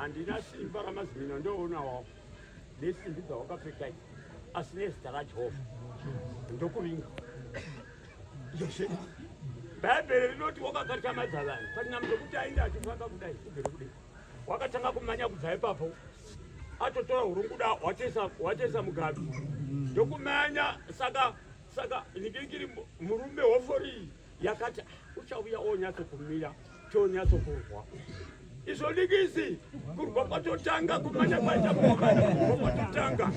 handina simba ramazimino ndoonawo nesimbi dzawakapfeka asine zita rajehovha ndokuvinga yoshe bhaibheri rinoti wakakatyamadza vanhu pachina mndokuti ainda achifaka kudai kubviri kudai wakatanga kumanya kubva ipapo atotora hurunguda watesa mugabi ndokumanya saka ndikiri murume hofori yakati uchauya onyatsokumira chonyatsokurwa izvodikisi kurwa kwatotanga kumanya kwaita kwatotanga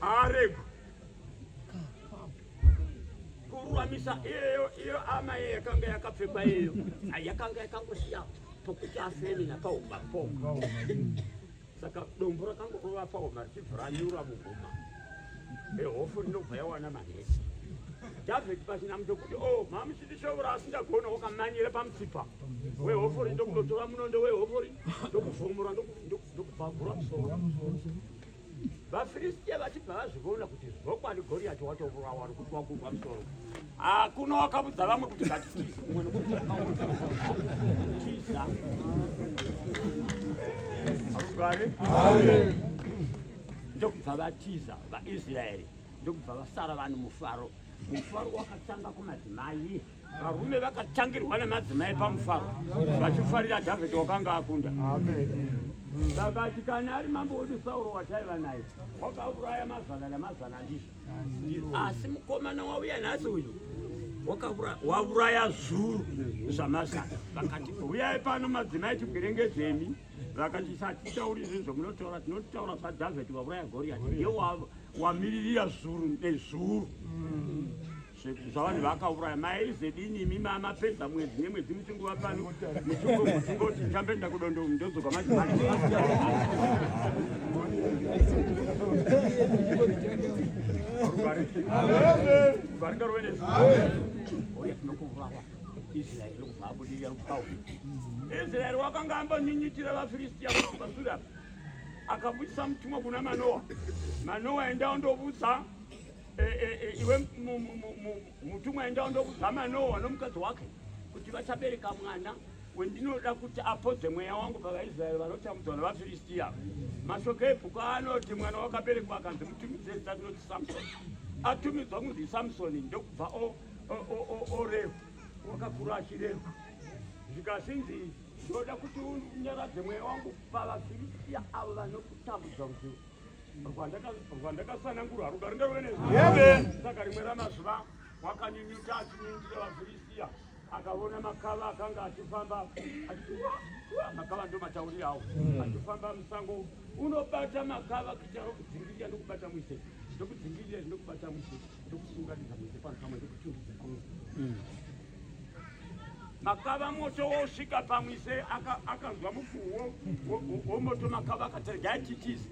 aregu kurwamisa iyo ama yakanga yakapfekwa iyo yakanga yakangosiya pokuti afemina paumbapo saka dombo rakangorova pauma richibva ranyura muguma ehofu rinobva yawana manhesi David pasina mtokuti mamuchindishovora asingagona wakamanyira pamutsipa wehofori ndokunotora munondo wehofori ndokuvhomora ndokubvagura musoro vafiristia vachibva vazviona kuti zvokwadi Goriati watourawa rikuti wagurwa musoro hakuna wakabudza vamwe kuti ngatitiza umwe nokuti tiza arugare ndokubva vatiza vaisraeri ndokubva vasara vanhu mufaro wakatanga kumadzimai varume vakatangirwa nemadzimai pamufaro vachifarira Dhavhidhi wakanga akunda vakati kana ari mambo wedu Sauro wataiva naye wakauraya mazana namazana ndizvo asi mukomana wauya nhasi uyu wauraya zuru zvamazana vakati uyai pano madzimai tigwerengedzemi vakati satitauri izvizvo munotaura tinotaura zvaDhavhidhi wauraya Goriati ndiye wamiririra zuru nezuru zvavanhu vakauraya maizedini imi mamapedza mwedzi nemwedzi muchinguva pano muchingoti ndichamboenda kudondo ndodzoka madzimai Israeri wakanga ambonyinyitira vafiristia vasura akabudisa mutumwa kuna Manoa enda undobudza iwe mutumwa enda undobudza Manoa nomukadzi wake kuti vachabereka mwana wendinoda kuti apodze mweya wangu pavaIsraeri vanotamudzwa navafiristia. Mashoko ebhuku anoti mwana wakaberekwa akanzi mutumidze zita rinoti Samsoni. Atumidzwa kunzi Samsoni ndokubva orevu wakakura achireva zvikazhinji ndoda kuti unyaradze mweya wangu pavafiristia avo vanokutambudza kuti rwandakasanangurwa rukaringa ruvenezvo saka rimwe ramazuva wakanyinyuta achinyindira vafiristia akaona makava akanga achifamba makava ndo matauri awo achifamba musango unobata makava kuita rokudzingirira ndokubata mwise ndokudzingirira ndokubata mwise ndokusunganidza mwise pano pamwe ndokutungidza pamwe makava moto wosvika pamwise akanzwa mufuwo womoto makava akatarega achitiza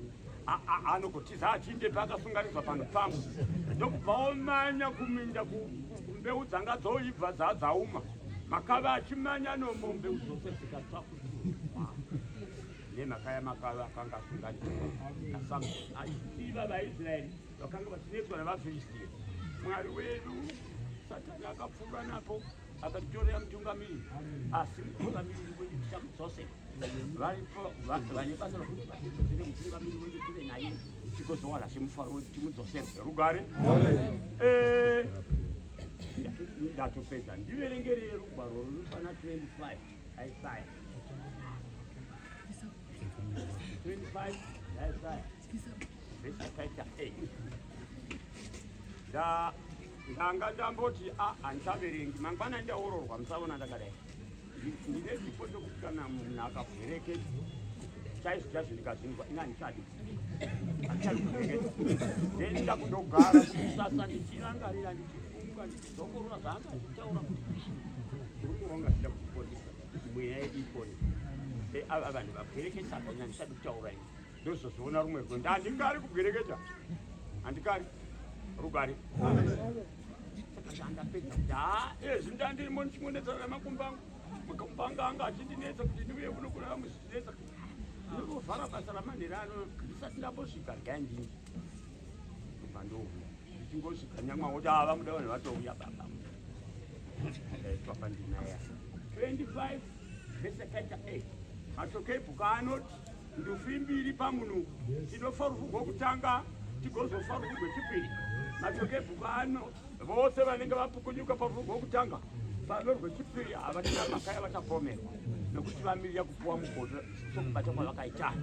anogotiza achinde paakasunganidzwa pano pamwe ndokubva womanya kuminda mbeu dzanga dzoibva dzauma makava achimanya nomo mbeu dzose dzikatsvakutirwa nemhaka yamakava akanga asunganidzwa naSamsoni achitsiva vaIsraeri vakanga vachinetswa navafiristia. Mwari wedu Satani akapfuura napo akatitorera mutungamiri asi mutungamiriri wedu tichamudzose vane basa rokuti vatizire mutungamiri wedu tive naye tigozowana semufaro wedu timudzosere rugare ndatopedza ndiverengerere rugwaro runofana 25 Isaya 25 Isaya vhesi yakaita 8 ndanga ndamboti handichaverengi mangwana ndaororwa musaona ndakadai ndine zipo dzokuti kana munhu akavhereketa chaizvo ndikazvinzwa ina handichadi handichadikuvereketa ndenda kundogara kusasa ndichirangarira ndichifunga ndichizokorora zvaanga achitaura kuti uri kuronga chida kuchiponesa mweya yedu iponesa ava vanhu vabwereketa ina handichadi kutaura ini ndozozviona rumwe rwendo handikari kubwereketa handikari rugare ndapedza kuti ezvi ndandirimo ndichimonetsana namakumbangu makumbangu anga achindinetsa kuti ndiuye kuno kurava muzvinetsa ndiri kuvhara basa ramanhero ano ndisati ndambosvika rgai ndingi kubva ndouya ndichingosvika nyamwa kuti ava muda vanhu vatouya baba papa ndinaya 25 vesekaita 8 matokei pukaanoti ndufimbiri pamuno tinofarukirwa kutanga tigozofarukirwa chipiri matokei pukaano vose vanenge vapukunyuka pafarukirwa kutanga pano rwechipiri havatina makaya vachapomerwa nekuti vamirira kupuwa mugodo sokubata kwavakaitana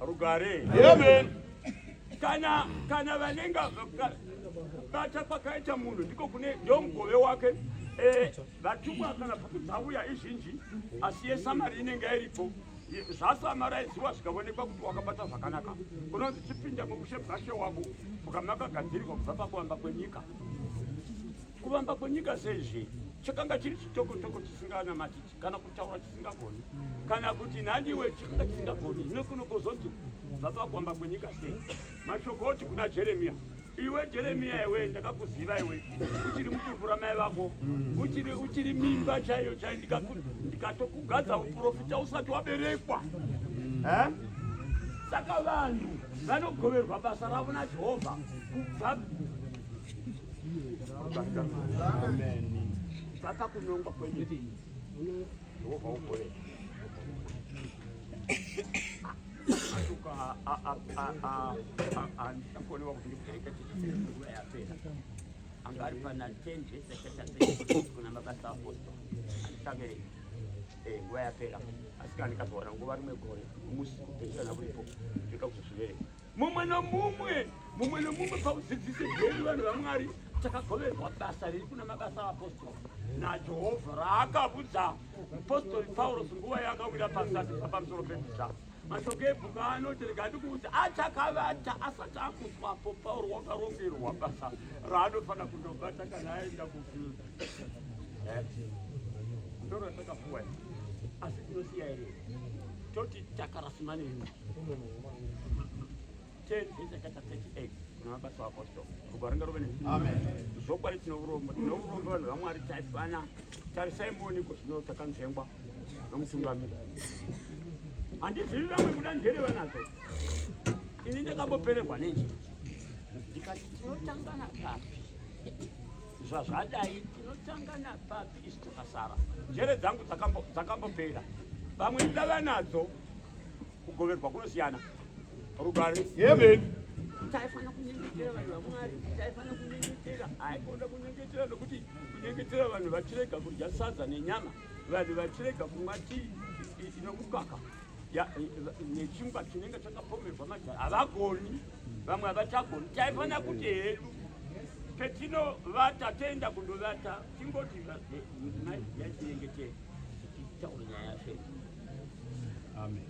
rugare amen kana vanenge bata kwakaita munhu ndiko kune ndomugove wake vatumwa kana bhuku dzauya izhinji asi yesamari inenge iripo zvasamaraiziwa zvikawonekwa kuti wakabata zvakanaka kunonzi chipinda mukushe bwashe wako ukamakagadzirirwa kubva pakuvamba kwenyika kuvamba kwenyika seizve chakanga chiri chitokotoko chisinganamatiki kana kutaura chisingagoni kana kuti nhaniwe chakanga chisingagoni zvinokunokuzoti kubva pakuvamba kwenyika sei mashoko oti kuna jeremiya iwe jeremiya iwe ndakakuziva iwe uchiri mudumbu ramai vako uchiri mimba chaiyo chai ndikatokugadza uprofita usati waberekwa saka vanhu vanogoverwa basa ravo najehovha kubva pakunongwa kwenyika jehovha ugorera andikakonewa kuti ndikugereka nguva yapera anga ari pana 10 vese kuna mabasa apostle andisabereki nguva yapera asi kana ndikazowana nguva rimwe gore musi kupeshana kuripo ndika kuzozvivereka mumwe nomumwe paudzidzisi hwedu vanhu vamwari takagoverwa basa riri kuna mabasa apostle najehovha raakabudza apostori paurosi nguva yaakawira pasati papamusoro pebhisa mashoko ebhuku anoti regati kuti achakavata asati akuswapo pauro wakarongerwa basa raanofanira kundobata kana aenda kufield ndoro ratakapuwa asi tinosiya here toti takarasimaneni 10 vhesakata 38 kuna mabasa apostle kugaringa rove zvokwadi tinouromba vanhu vamwari taifana tarisai muoneko zvino takanzvengwa nomutungamiri handizivi vamwe muda ndereva nadzo ini ndakambopererwa nenjira ndikati tinotangana papi zvazvadai tinotangana papi isi takasara njere dzangu dzakambopera vamwe ndava nadzo kugoverwa kunosiyana rugare amen taifana kunyengetera vanhu vamwari taifana kunyengetera aikonda kunyengetera nokuti kunyengetera vanhu vachirega kudya sadza nenyama vanhu vachirega kumwa tii inomukaka nechingwa chinenge chakapomerwa majara havagoni vamwe havachagoni taifana kuti hedu petinovata toenda kundovata tingoti yatinyengetera tichitaura nyaya yashedu amen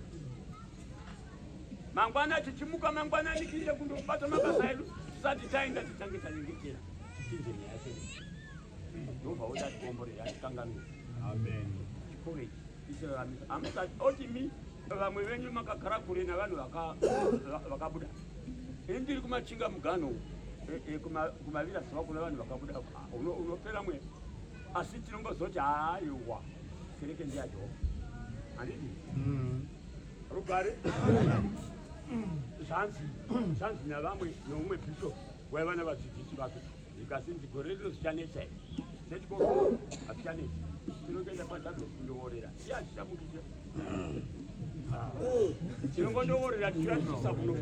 mangwana tichimuka mangwanani tiinde kundobata mabasa edu tisati taenda titange tanyengetera tichinje nyaya yashedu jehovha oda tikomborera atikanganwe amen chikorechi amusati otimi vamwe venyu makagara kure navanhu vakabuda ini ndiri kumachinga mugano kumavira ziva kuna vanhu vakabuda unopera mwe asi tinongozoti haiwa kereke ndiyajehovha handiti rugare zvanzi navamwe neumwe bishop waiva navadzidzisi vake zikasinzi gore rino zichanetsa here sechikoro hazichanetsi tinongoenda padhazokundoorera iye hazichamukise tinongondoorera tichiratisa kuno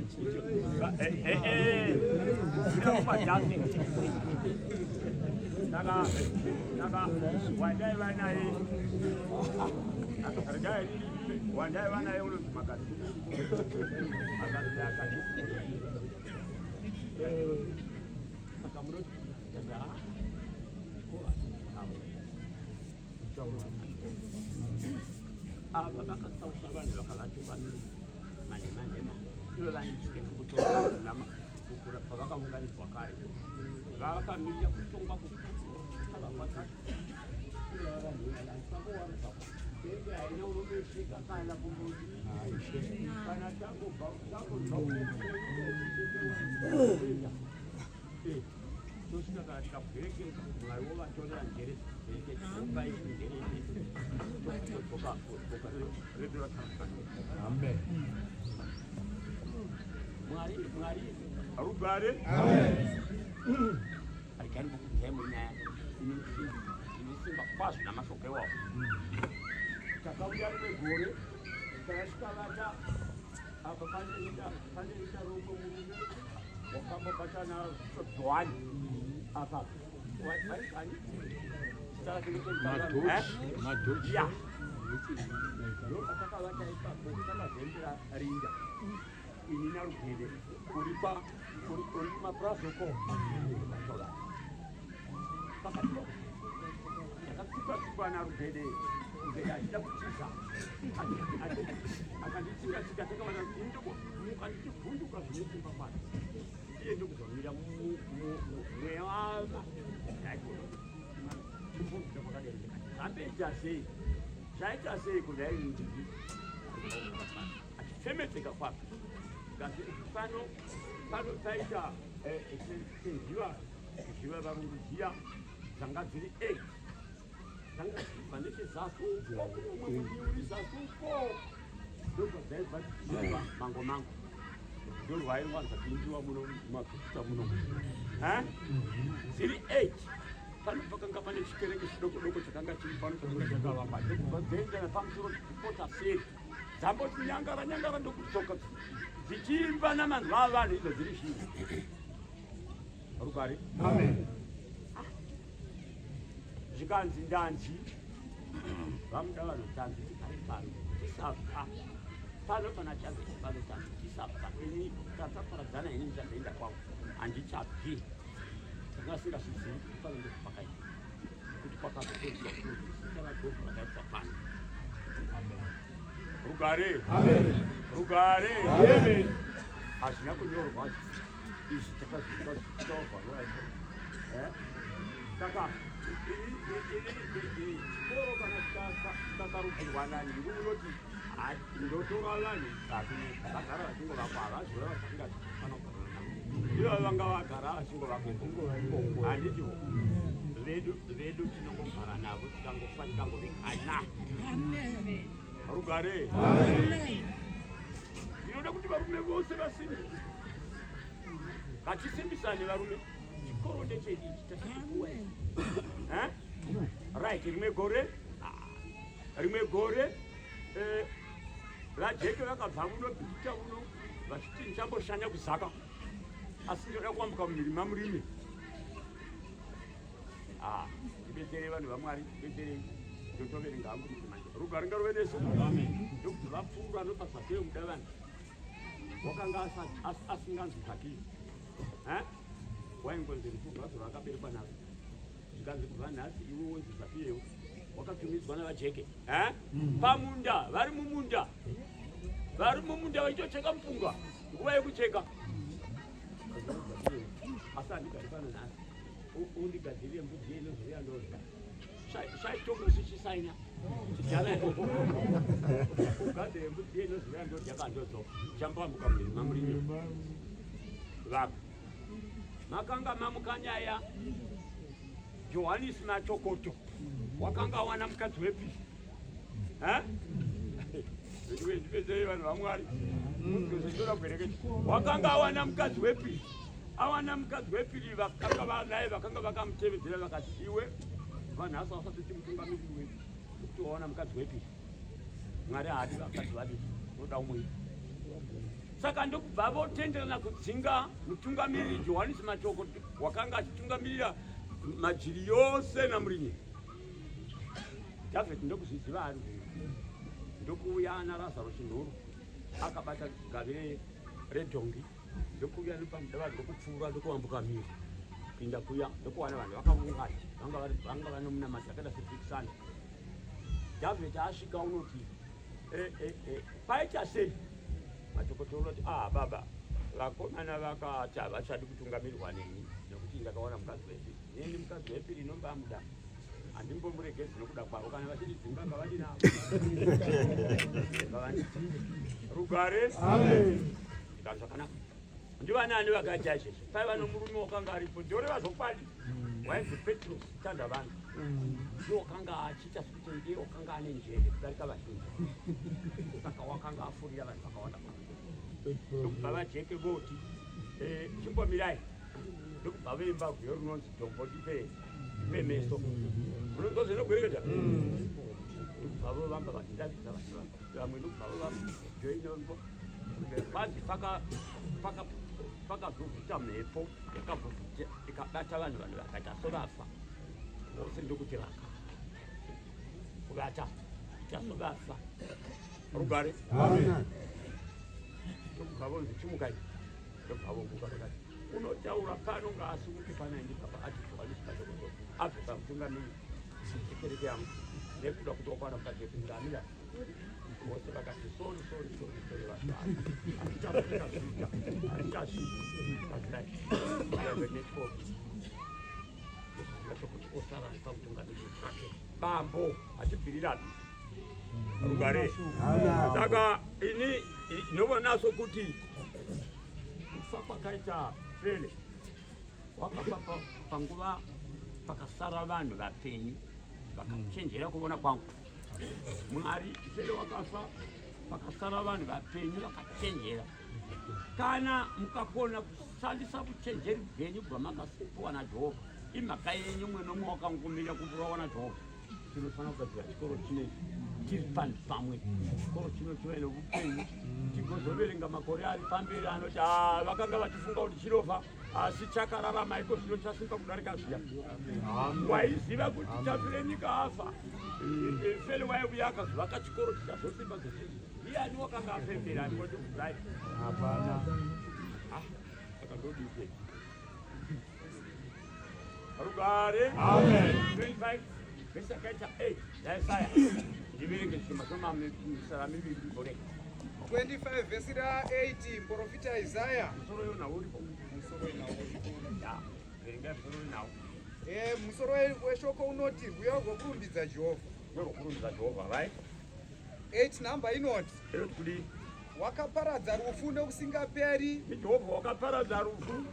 irakumadhase saka wandaiva naye akasargai wandaiva naye unonzi makati akati saka munoti ava vakasausa vanhu vakavatuva manemanema ivo vanitike kutoa pavakaunganidzwa kare vakamirira kutongwa haina unomesvika kana kumbuti kana tangobva tosvika kana tikabwerekeza mwari wovatorera njere Amen. Mwari arugare amen. Alikani bukuthemu na inisimba kwazi namashoke wao takauya gore tasika vata apa panenda rombo murume wakambokatana dhwani apa waikani madhoji ya ndopatakavata ipapo takazembera rinda ini narugede uri maprazoko akatora takatsikwa narugede ugede achida kutiza akanditsingatsika takawana ukandichivhunduka zvinosimba kwati iye ndokuzomira mweya wava chimbovuda kwakadereka zvaita sei zvaita sei kudai ndii achifemedzeka kwake pano taita zviva varungu dziya dzanga dziri 8 dzanga dzibva nechezasuko kunomudiuri zasuko ndokwadzaibva tichiiva mango mango ndorwairwanza kuindiwa muno mumaguta muno dziri 8 pano pakanga pane chikereke chidoko doko chakanga chiri pano chakanga chakavamba ndokubva dzoendana pamusoro pota seri dzamboti nyangara ndokudzoka dzichimba namanzwa avanhu idzo dziri zhinji rugare zvikanzi ndanzi vamuda vanhu tanzi tikari pano tisabva pano pana chanzi pano tanzi tisabva ini tataparadzana ini ndichazoenda kwangu handichabvi ngasingasizii pano ndokupakaita kuti kwakazotoiswa kusitaragoko rakaiswa pano rugare hazvina kunyorwa izvi takazvitaurwa saka chikoro kana takarukirwa nani ndikunoti ndotora vanhu vagara vachingovakwa havazora vachingati ivo vanga vagara vachingovakwa handiti vedu tinongogara navo tikangofa tikangovekana rugare ndinoda kuti varume vose vasimbe ngatissimbisane varume chikoro ndechechi chitachikuwa right rimwe gore vajeke vakabva muno bhikita uno vachiti ndichamboshanya kuzaka asi ndoda kuambuka mumirima murime ndibetsere vanhu vamwari ndibetserei ndotoverenga hangu muimanje rugare ngaruve nesu ndokuti vapfuura nopasa sei muda vanhu wakanga asinganzi zvakii waingonzi ripfugwazo rakaberekwa navo zvikanzi kubva nhasi iwe wenzi zvakiyewo wakatumidzwa navajeke pamunda vari mumunda vaitocheka mupunga nguva yekucheka asi handigari pano nhasi undigadzirire mbudzi yenozouya ndorya shaitokusichisaina ugadzire mbudzi yenozouya ndorya kandodzo chambambuka mumirima murinyo vako makanga mamukanyaya Johannes Machokoto wakanga wana mukadzi wepi ndipezei vanhu vamwari ndozvitoda kuvereketi wakanga awana mukadzi wepi awana mukadzi wepiri vakanga vanaye vakanga vakamutevedzera vakati iwe vanhasi vasati timutungamiri wedu kuti wawana mukadzi wepiri mwari haadi vakadzi vadiki unoda umwe saka ndokubva votenderana kudzinga mutungamiriri Johannes Machokoto wakanga achitungamirira majiri yose namurinye David ndokuzviziva ari ndokuuya naRazaro Chinhuru akabata gave redhongi ndokuuya nepamudava ndokupfuura ndokuambuka miri kupinda kuya ndokuwana vanhu vakaungana vanga vanomunamati akaita sefikisana David asvika unoti paita sei Machokoto unoti baba vakomana vakati havachadi kutungamirirwa neni nekuti ndakaona mukadzi wepiri neni mukadzi wepiri inombamuda handimbomuregedzi nokuda kwavo kana vachididzinga ngavadinavo rugare ndikati zvakanaka ndivanani vakaita izvezvo paiva nomurume wakanga aripo ndioreva zokwadi wainzi Petros Tandavana ndiye wakanga achiita sekuti ndiye wakanga ane njere kudarika vazhinji saka wakanga afurira vanhu vakawanda ndokubva vajeke voti chimbomirai ndokubva veimba rwiyo runonzi Dombo Dipei bemeso unongoze nokwereketa abo bamba batindabisa bamwe abo bamba joinombo basi paka kuvuta mepo ikavuta ikabata abantu bakata sobafa osinde kutiraka kubata sobafa rugare amen tukabonze chumukai tukabonze kukakai unotaura pano ngasukuti pana ndikapa ati twalisikazo afisa mtungami sikereke yangu nekuda kutokwana mkaje kungamira wose bakati sori bata achapita suta achashi akai yabenetko osara mtungami bambo achipirira rugare saka ini nobona so kuti kufa kaita fele wakapapa panguva pakasara vanhu vapenyu vakachenjera kuvona kwangu mwari fele wakafa pakasara vanhu vapenyu vakachenjera kana mukakona kushandisa uchenjeri hwenyu kubva makasipiwa najehovha imhaka yenyu mwe nomwe wakangumira kupurawa najehovha tinofanira kugadzira chikoro chinei tiri pamwe chikoro chino chive neupenyu tigozoverenga makore ari pamberi anoti vakanga vachifunga kuti chinofa asi chakararama iko zvino chasimba kudarika zviya waiziva kuti chafire nyika afa fele waiuya akazovaka chikoro chichazosimba zvezvizvi iyani wakanga afembera aningoti kurai hapana akandodike rugare amen 25 vesi akaita 8 yaisaya ndiverenge chimasoma misara miviri boreka 25 vhesi ra8 muprofita Isaya musoro yona uripo ya verenga musoro nawo musoro weshoko unoti rwiyo rwokurumbidza Jehovha right 8 namba inoti kudi wakaparadza rufu nokusingaperi Jehovha wakaparadza rufu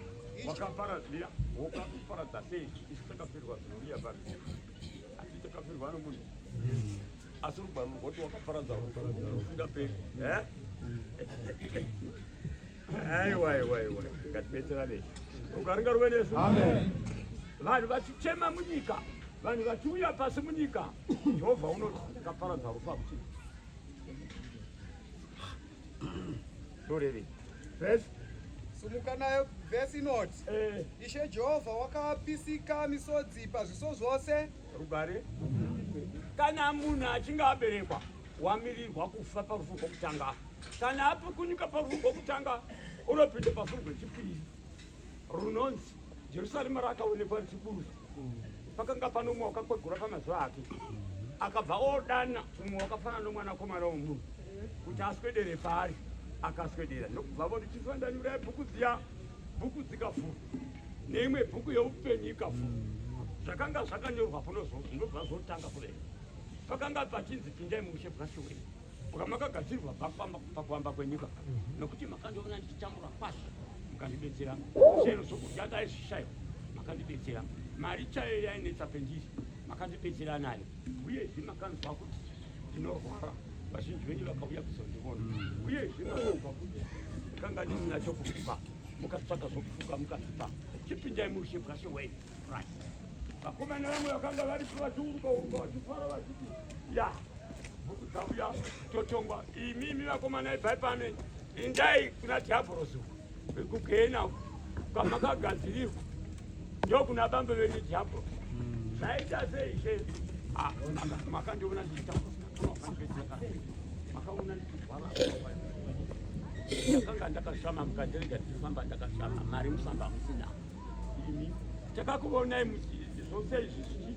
wakaparadza sei isikakapirwa zvinouya pari asitakapirwa nomunhu asi rugwaro rwoti wakaparadza rusingaperi aiwa ngatibetseranei rugaringa ruve nesu vanhu vachichema munyika vanhu vachiuya pasi munyika Jehovha unoti kaparadza rufu akuchii dorevei vhesi sumuka nayo vhesi inoti ishe Jehovha wakapisika misodzi pazviso zvose rugare kana munhu achinge aberekwa wamirirwa kufa parufu rwokutanga kana apukunyuka parufu rwokutanga unopinda parufu rwechipiri runonzi Jerusarema rakaonekwa richiburu pakanga pano umwe wakakwegura pamazuva ake akabva odana umwe wakafanana nomwanakomana womunhu kuti aswedere paari akaswedera ndokubva voti tifandanyirai bhuku dziya bhuku dzikavhurwa neimwe bhuku yeupenyu ikavhurwa zvakanga zvakanyorwa ndobva zotanga kuverenga pakanga pachinzi pindai muushe bwashiwe bwa makagadzirwa pakuamba kwenyika nokuti makandiona ndichitambura kwazvo mukandibetsera chero zvokudya daizvishayiwa makandibetsera mari chaiyo yainetsa pendiri makandibetsera nayo uyezve makanzwa kuti ndinorwara vazhinji venyu vakauya kuzondiona uyezve makanzwa kuti kanga ndisina chokufuka mukatsvaka zvokufuka mukazvipa chipindai muushe bwashiwe vakomana vamwe vakanga varipo vachiuruka vachifara vachiti ya bhuku dzauya totongwa imimi vakomana ibvai pano indai kuna dhiabhorosi kugena kwamakagadzirirwa ndokuna bambe venyu dhiabhorosi zvaita sei she makandiona makaona ndichirwara ndakanga ndakashama mukandirega ndichifamba ndakashama mari musamba musina imi takakuonai zvose izvi